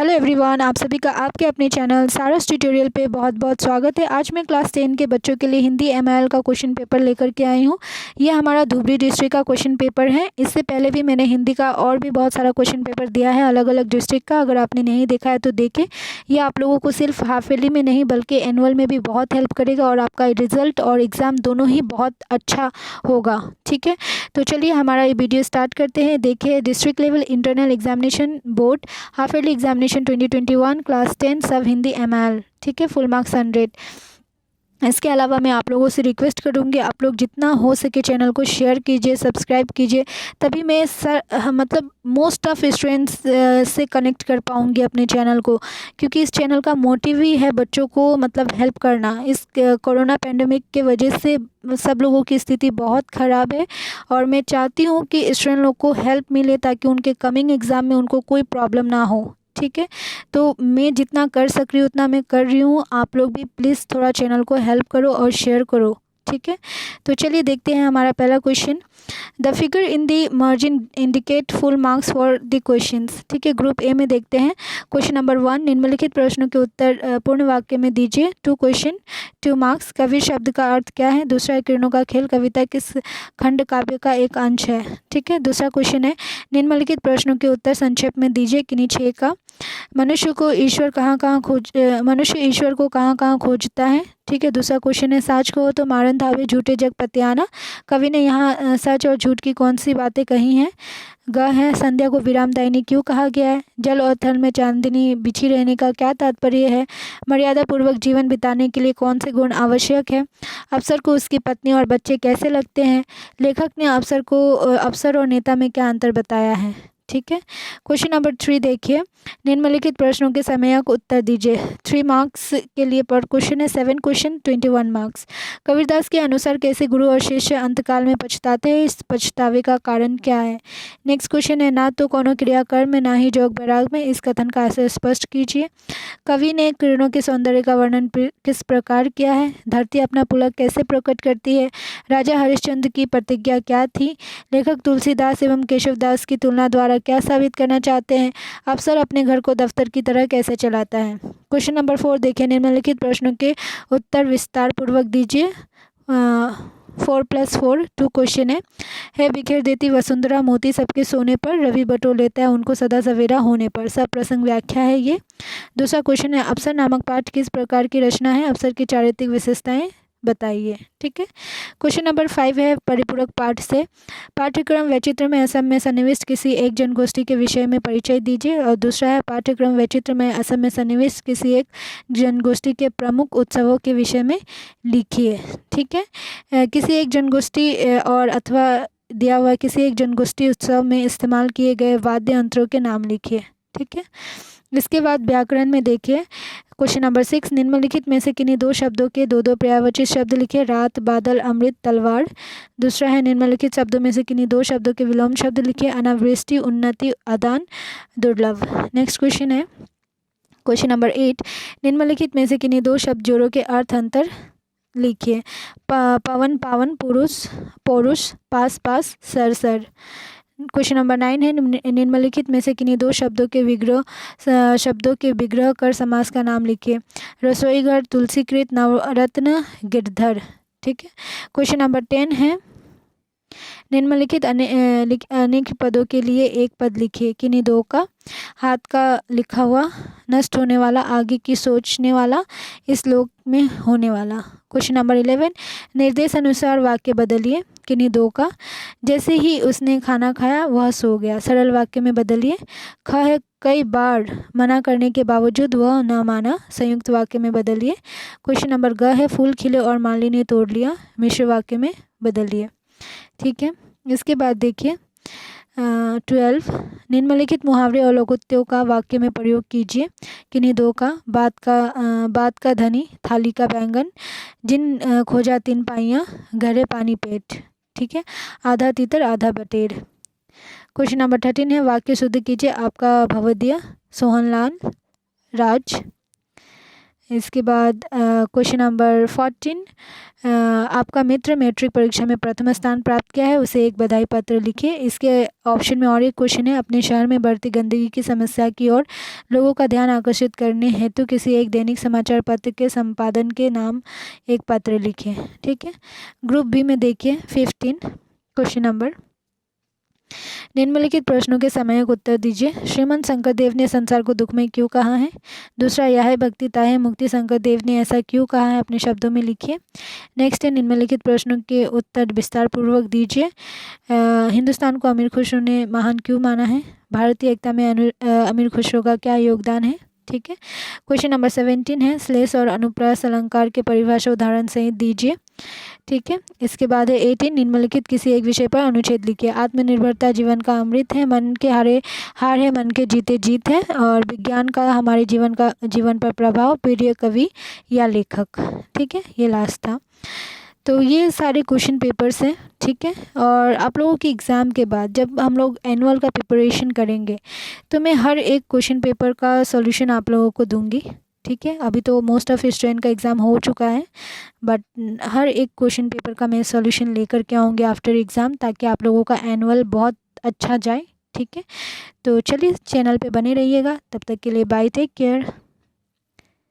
Hello everyone, आप सभी का आपके अपने चैनल सारस ट्यूटोरियल पे बहुत बहुत स्वागत है। आज मैं क्लास 10 के बच्चों के लिए हिंदी एमआईएल का क्वेश्चन पेपर लेकर के आई हूँ। ये हमारा धुबरी डिस्ट्रिक्ट का क्वेश्चन पेपर है। इससे पहले भी मैंने हिंदी का और भी बहुत सारा क्वेश्चन पेपर दिया है अलग अलग डिस्ट्रिक्ट का। अगर आपने नहीं देखा है तो देखें। ये आप लोगों को सिर्फ हाफ ईयरली में नहीं बल्कि एनुअल में भी बहुत हेल्प करेगा और आपका रिजल्ट और एग्ज़ाम दोनों ही बहुत अच्छा होगा। ठीक है, तो चलिए हमारा ये वीडियो स्टार्ट करते हैं। देखिए, district level internal examination board half yearly examination 2021 class 10 सब हिंदी एमआईएल। ठीक है, फुल मार्क्स 100। इसके अलावा मैं आप लोगों से रिक्वेस्ट करूंगी, आप लोग जितना हो सके चैनल को शेयर कीजिए, सब्सक्राइब कीजिए, तभी मैं मतलब मोस्ट ऑफ स्टूडेंट्स से कनेक्ट कर पाऊंगी अपने चैनल को, क्योंकि इस चैनल का मोटिव ही है बच्चों को मतलब हेल्प करना। इस कोरोना पेंडेमिक के वजह से सब लोगों की स्थिति बहुत ख़राब है और मैं चाहती हूँ कि स्टूडेंट लोग को हेल्प मिले ताकि उनके कमिंग एग्ज़ाम में उनको कोई प्रॉब्लम ना हो। ठीक है, तो मैं जितना कर सक रही हूँ उतना मैं कर रही हूँ। आप लोग भी प्लीज़ थोड़ा चैनल को हेल्प करो और शेयर करो। ठीक है, तो चलिए देखते हैं हमारा पहला question. The figure in the margin indicate full marks for the questions. ठीक है, ग्रुप ए में देखते हैं। क्वेश्चन नंबर 1, निम्नलिखित प्रश्नों के उत्तर पूर्ण वाक्य में दीजिए। 2 क्वेश्चन 2 मार्क्स। कवि शब्द का अर्थ क्या है? दूसरा है किरणों का खेल कविता किस खंड काव्य का एक अंश है? ठीक है, दूसरा क्वेश्चन है निम्नलिखित प्रश्नों के उत्तर संक्षेप में दीजिए। किन्हीं 6 का। मनुष्य ईश्वर को कहाँ कहाँ खोजता है? ठीक है, दूसरा क्वेश्चन है साच कहो तो मारन धावे झूठे जग पतियाना। कवि ने यहाँ सच और झूठ की कौन सी बातें कही हैं? ग है संध्या को विरामदायिनी क्यों कहा गया है? जल और थल में चांदनी बिछी रहने का क्या तात्पर्य है? मर्यादा पूर्वक जीवन बिताने के लिए कौन से गुण आवश्यक है? अफसर को उसकी पत्नी और बच्चे कैसे लगते हैं? लेखक ने अफसर और नेता में क्या अंतर बताया है? ठीक है, क्वेश्चन नंबर 3 देखिए। निम्नलिखित प्रश्नों के समयक उत्तर दीजिए। 3 मार्क्स के लिए पर क्वेश्चन है। 7 क्वेश्चन 21 मार्क्स। कबीरदास के अनुसार कैसे गुरु और शिष्य अंतकाल में पछताते हैं? इस पछतावे का कारण क्या है? नेक्स्ट क्वेश्चन है ना तो कोनो क्रिया कर्म में ना ही जोग बैराग में। इस कथन का आशय स्पष्ट कीजिए। कवि ने किरणों के सौंदर्य का वर्णन किस प्रकार किया है? धरती अपना पुलक कैसे प्रकट करती है? राजा हरिश्चंद्र की प्रतिज्ञा क्या थी? लेखक तुलसीदास एवं केशवदास की तुलना द्वारा क्या साबित करना चाहते हैं? अफसर अपने घर को दफ्तर की तरह कैसे चलाता है? क्वेश्चन नंबर 4 देखिए। निम्नलिखित प्रश्नों के उत्तर विस्तार पूर्वक दीजिए। 4+4 2 क्वेश्चन है बिखेर देती वसुंधरा मोती सबके सोने पर, रवि बटोर लेता है उनको सदा सवेरा होने पर। सब प्रसंग व्याख्या है ये। दूसरा क्वेश्चन है अफसर नामक पाठ किस प्रकार की रचना है? अफसर की चारित्रिक विशेषताएं बताइए। ठीक है, क्वेश्चन नंबर 5 है परिपूरक पाठ से। पाठ्यक्रम वैचित्र में असम में सन्निविष्ट किसी एक जनगोष्ठी के विषय में परिचय दीजिए। और दूसरा है पाठ्यक्रम वैचित्र में असम में सन्निविष्ट किसी एक जनगोष्ठी के प्रमुख उत्सवों के विषय में लिखिए। ठीक है, किसी एक जनगोष्ठी और अथवा दिया हुआ किसी एक जनगोष्ठी उत्सव में इस्तेमाल किए गए वाद्य यंत्रों के नाम लिखिए। ठीक है, इसके बाद व्याकरण में देखिए। क्वेश्चन नंबर 6, निम्नलिखित में से किन्हीं 2 शब्दों के 2 पर्यायवाची शब्द लिखिए। रात, बादल, अमृत, तलवार। दूसरा है निम्नलिखित शब्दों में से किन्हीं 2 शब्दों के विलोम शब्द लिखिए। अनावृष्टि, उन्नति, आदान, दुर्लभ। नेक्स्ट क्वेश्चन है क्वेश्चन नंबर 8, निम्नलिखित में से किन्हीं 2 शब्द जोड़ों के अर्थ अंतर लिखिए। पवन, पावन, पुरुष, पौरुष, पास, पास, सर, सर। क्वेश्चन नंबर 9 है निम्नलिखित में से किन्हीं 2 शब्दों के विग्रह कर समास का नाम लिखिए। रसोईघर, तुलसीकृत, नवरत्न, गिरधर। ठीक है, क्वेश्चन नंबर 10 है निम्नलिखित अनेक पदों के लिए एक पद लिखिए। किन्हीं 2 का? हाथ का लिखा हुआ, नष्ट होने वाला, आगे की सोचने वाला, इस लोक में होने वाला। क्वेश्चन नंबर 11, निर्देश अनुसार वाक्य बदलिए। किन्हीं 2 का? जैसे ही उसने खाना खाया वह सो गया। सरल वाक्य में बदलिए। ख है कई बार मना करने के बावजूद वह न माना। संयुक्त वाक्य में बदलिए। क्वेश्चन नंबर ग है फूल खिले और माली ने तोड़ लिया। मिश्र वाक्य में बदलिए। ठीक है, इसके बाद देखिए 12, निम्नलिखित मुहावरे और लोकोक्तियों का वाक्य में प्रयोग कीजिए। किन्हीं 2 का? बात का धनी, थाली का बैंगन, जिन खोजा 3 पाइयाँ, गहरे पानी पेट। ठीक है, आधा तीतर आधा बटेर। क्वेश्चन नंबर 13 है वाक्य शुद्ध कीजिए। आपका भवदीय, सोहनलाल, राज। इसके बाद क्वेश्चन नंबर 14, आपका मित्र मैट्रिक परीक्षा में प्रथम स्थान प्राप्त किया है, उसे एक बधाई पत्र लिखिए। इसके ऑप्शन में और एक क्वेश्चन है, अपने शहर में बढ़ती गंदगी की समस्या की ओर लोगों का ध्यान आकर्षित करने हेतु किसी एक दैनिक समाचार पत्र के संपादन के नाम एक पत्र लिखिए। ठीक है। ग्रुप बी में देखिए 15 क्वेश्चन नंबर, निम्नलिखित प्रश्नों के समयक उत्तर दीजिए। श्रीमंत शंकरदेव ने संसार को दुखमय क्यों कहा है? दूसरा, यह है भक्ति ताहे मुक्ति, शंकरदेव ने ऐसा क्यों कहा है? अपने शब्दों में लिखिए। नेक्स्ट है, निम्नलिखित प्रश्नों के उत्तर विस्तार पूर्वक दीजिए। हिंदुस्तान को अमीर खुसरो ने महान क्यों माना है? भारतीय एकता में अमीर खुसरो का क्या योगदान है? ठीक है। क्वेश्चन नंबर 17 है, श्लेष और अनुप्रास अलंकार के परिभाषा उदाहरण सहित दीजिए। ठीक है। इसके बाद है 18, निम्नलिखित किसी एक विषय पर अनुच्छेद लिखिए। आत्मनिर्भरता जीवन का अमृत है, मन के हार है, मन के जीते जीत है, और विज्ञान का हमारे जीवन पर प्रभाव, प्रिय कवि या लेखक। ठीक है, ये लास्ट था। तो ये सारे क्वेश्चन पेपर्स हैं। ठीक है। और आप लोगों की एग्ज़ाम के बाद जब हम लोग एनुअल का प्रिपरेशन करेंगे तो मैं हर एक क्वेश्चन पेपर का सॉल्यूशन आप लोगों को दूंगी। ठीक है। अभी तो मोस्ट ऑफ स्टूडेंट का एग्ज़ाम हो चुका है, बट हर एक क्वेश्चन पेपर का मैं सॉल्यूशन लेकर के आऊँगी आफ्टर एग्ज़ाम, ताकि आप लोगों का एनुअल बहुत अच्छा जाए। ठीक है। तो चलिए, चैनल पे बने रहिएगा। तब तक के लिए बाय, टेक केयर।